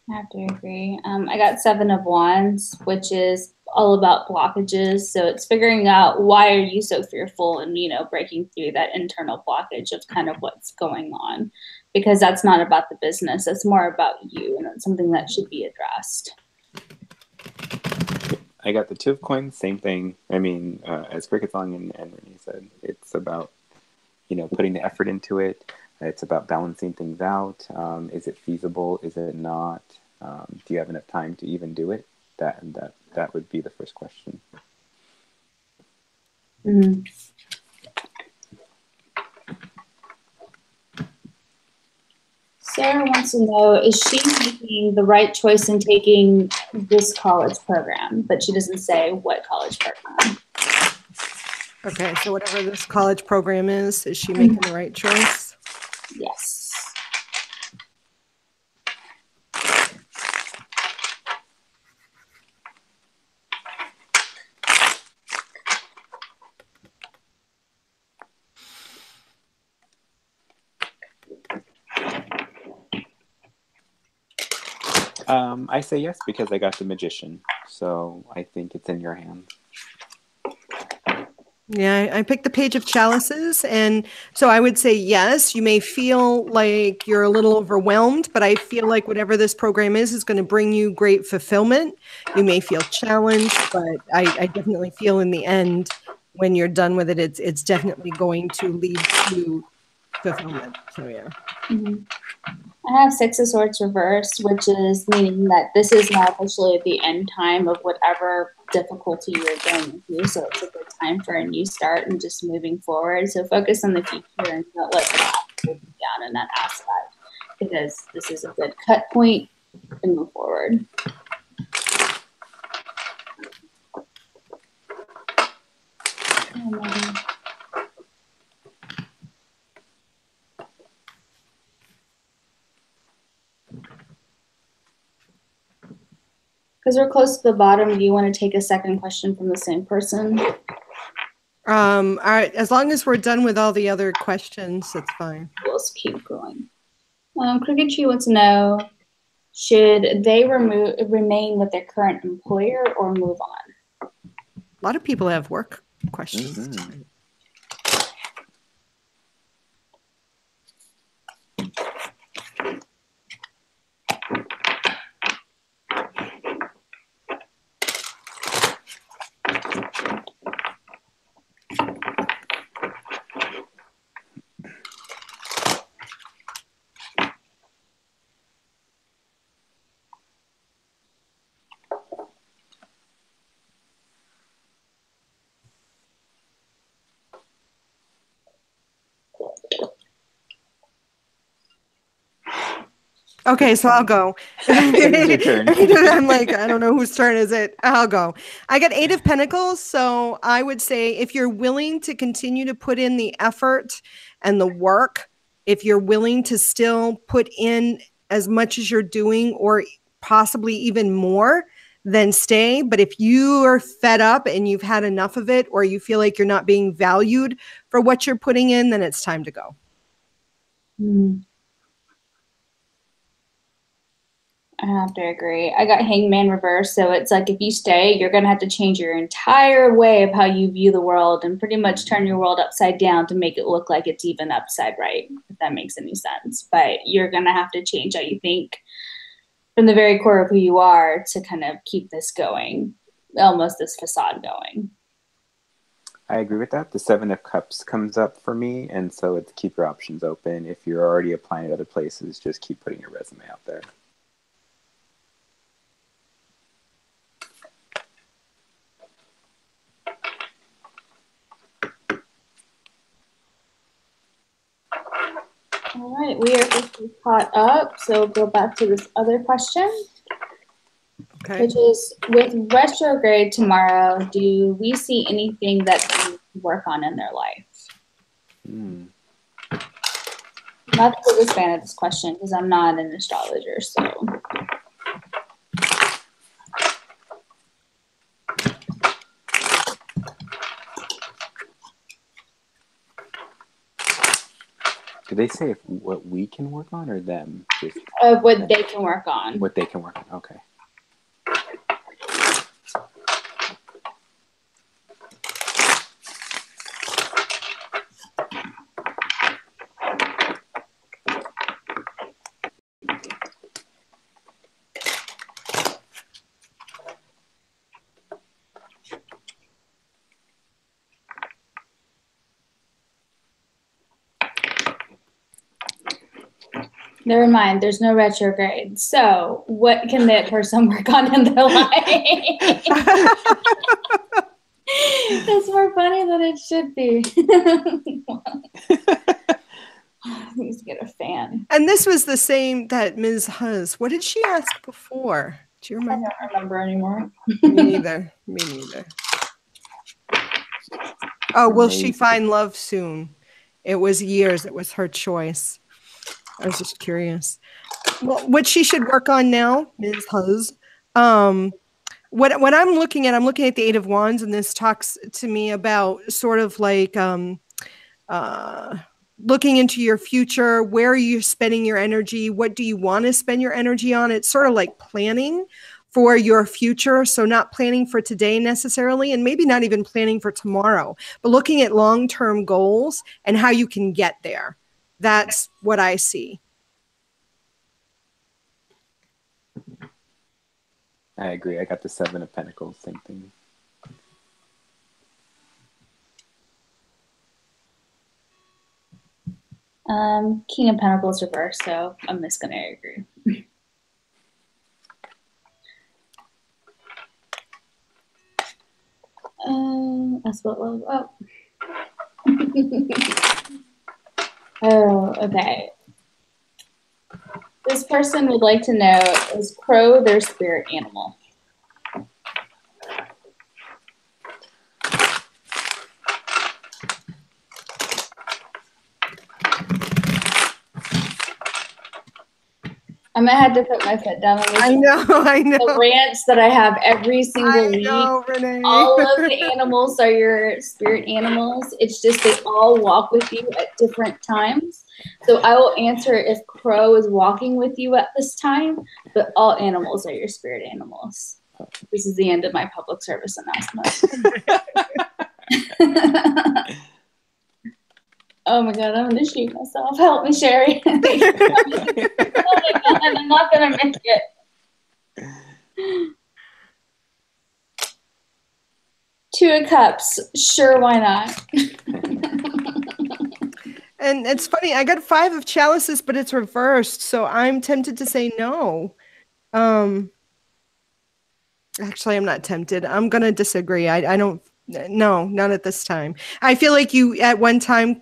I have to agree. I got Seven of Wands, which is all about blockages. So it's figuring out why are you so fearful and, breaking through that internal blockage of kind of what's going on, because that's not about the business. It's more about you, and it's something that should be addressed. I got the Two of Coins, same thing. I mean, as CricketSong and Renee said, it's about, putting the effort into it. It's about balancing things out. Is it feasible? Is it not? Do you have enough time to even do it? That would be the first question. Mm-hmm. Sarah wants to know, is she making the right choice in taking this college program? But she doesn't say what college program. Okay, so whatever this college program is she making the right choice? Yes. I say yes because I got the Magician, so I think it's in your hands. Yeah, I picked the Page of Chalices, and so I would say yes. You may feel like you're a little overwhelmed, but I feel like whatever this program is going to bring you great fulfillment. You may feel challenged, but I definitely feel in the end, when you're done with it, it's definitely going to lead to fulfillment. So yeah. Mm-hmm. I have Six of Swords reversed, which is meaning that this is now officially at the end time of whatever difficulty you're going through. So it's a good time for a new start and just moving forward. So focus on the future and don't let the hold you down in that aspect, because this is a good cut point and move forward. Because we're close to the bottom, do you want to take a second question from the same person? All right, as long as we're done with all the other questions, that's fine. Let's keep going. Cricket Tree wants to know, should they remain with their current employer or move on? A lot of people have work questions. Mm-hmm. Okay, so I'll go. It's your turn. I'm like, I don't know whose turn is it. I'll go. I got 8 of Pentacles, so I would say if you're willing to continue to put in the effort and the work, if you're willing to still put in as much as you're doing or possibly even more, then stay. But if you are fed up and you've had enough of it, or you feel like you're not being valued for what you're putting in, then it's time to go. I have to agree. I got Hangman reverse, so it's like if you stay, you're going to have to change your entire way of how you view the world and pretty much turn your world upside down to make it look like it's even upside right, if that makes any sense. But you're going to have to change how you think from the very core of who you are to kind of keep this going, almost this facade going. I agree with that. The 7 of Cups comes up for me, and so it's keep your options open. If you're already applying to other places, just keep putting your resume out there. All right, we are caught up, so we'll go back to this other question. Okay. Which is, with retrograde tomorrow, do we see anything that they need to work on in their life? Not the biggest fan of this question because I'm not an astrologer, so. Do they say what we can work on or them? Just what they can work on. What they can work on, okay. Never mind, there's no retrograde. So what can that person work on in their life? It's more funny than it should be. Please get a fan. And this was the same that Ms. Huz. What did she ask before? Do you remember? I don't remember anymore. Me neither. Me neither. Oh, will she find love soon? It was years. It was her choice. I was just curious. Well, what she should work on now, Ms. Huz. What I'm looking at the 8 of Wands, and this talks to me about sort of like looking into your future. Where are you spending your energy? What do you want to spend your energy on? It's sort of like planning for your future. So not planning for today necessarily, and maybe not even planning for tomorrow, but looking at long-term goals and how you can get there. That's what I see. I agree. I got the 7 of Pentacles, same thing. King of Pentacles reverse, so I'm just going to agree. That's what love. Oh. Oh, okay. This person would like to know, is crow their spirit animal? I'm I'm gonna have to put my foot down on this. I know. The rants that I have every single week. Renee. All of the animals are your spirit animals. It's just they all walk with you at different times. So I will answer if Crow is walking with you at this time, but all animals are your spirit animals. This is the end of my public service announcement. Oh my God, I'm gonna shoot myself. Help me, Sherry. Oh my God, I'm not gonna make it. Two of Cups. Sure, why not? And it's funny, I got 5 of Chalices, but it's reversed, so I'm tempted to say no. Actually, I'm not tempted. I'm gonna disagree. I don't. No, not at this time. I feel like you at one time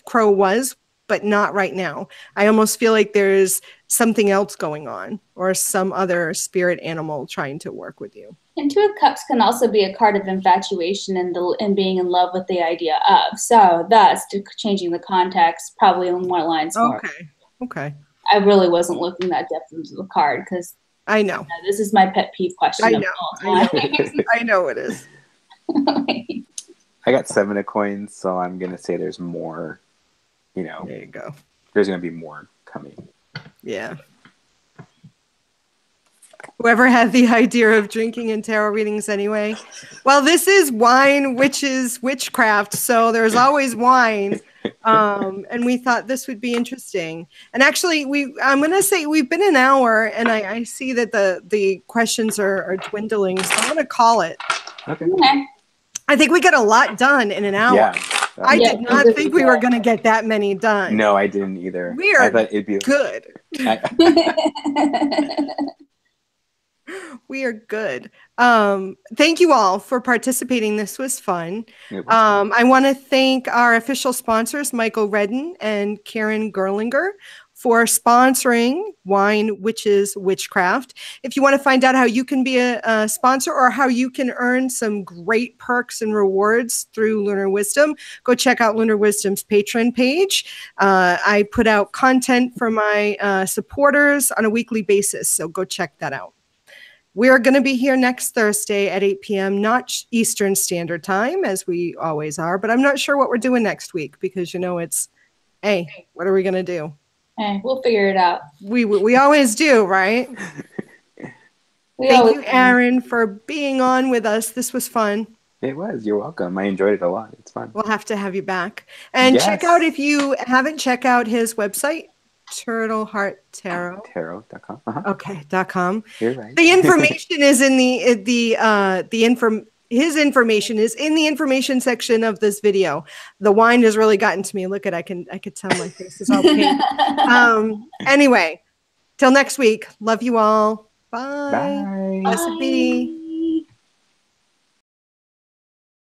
Crow was, but not right now. I almost feel like there's something else going on, or some other spirit animal trying to work with you. And Two of Cups can also be a card of infatuation and being in love with the idea of. So that's changing the context, probably on more lines. Okay. I really wasn't looking that depth into the card because I know. This is my pet peeve question. I know it is. I got 7 of coins, so I'm gonna say there's more. There you go. There's gonna be more coming. Yeah. Whoever had the idea of drinking and tarot readings anyway. Well, this is wine, which is witchcraft, so there's always wine. And we thought this would be interesting. And actually, I'm going to say we've been an hour, and I see that the questions are dwindling, so I'm going to call it. Okay. I think we got a lot done in an hour. Yeah. I did not think we were going to get that many done. No, I didn't either. I thought it'd be good. We are good. Thank you all for participating. This was fun. I want to thank our official sponsors, Michael Redden and Karen Gerlinger, for sponsoring Wine Witches Witchcraft. If you want to find out how you can be a sponsor or how you can earn some great perks and rewards through Lunar Wisdom, go check out Lunar Wisdom's Patreon page. I put out content for my supporters on a weekly basis, so go check that out. We're going to be here next Thursday at 8 p.m., not Eastern Standard Time, as we always are, but I'm not sure what we're doing next week because, it's, hey, what are we going to do? Hey, we'll figure it out. We always do, right? Thank you, Aaron, for being on with us. This was fun. It was. You're welcome. I enjoyed it a lot. It's fun. We'll have to have you back. And check out, if you haven't, check out his website, turtlehearttarot.com. Okay, .com. You're right. The information is in his information is in the information section of this video. The wine has really gotten to me. Look at I could tell my face is all pink. Anyway, till next week. Love you all. Bye. Bye. Blessed be.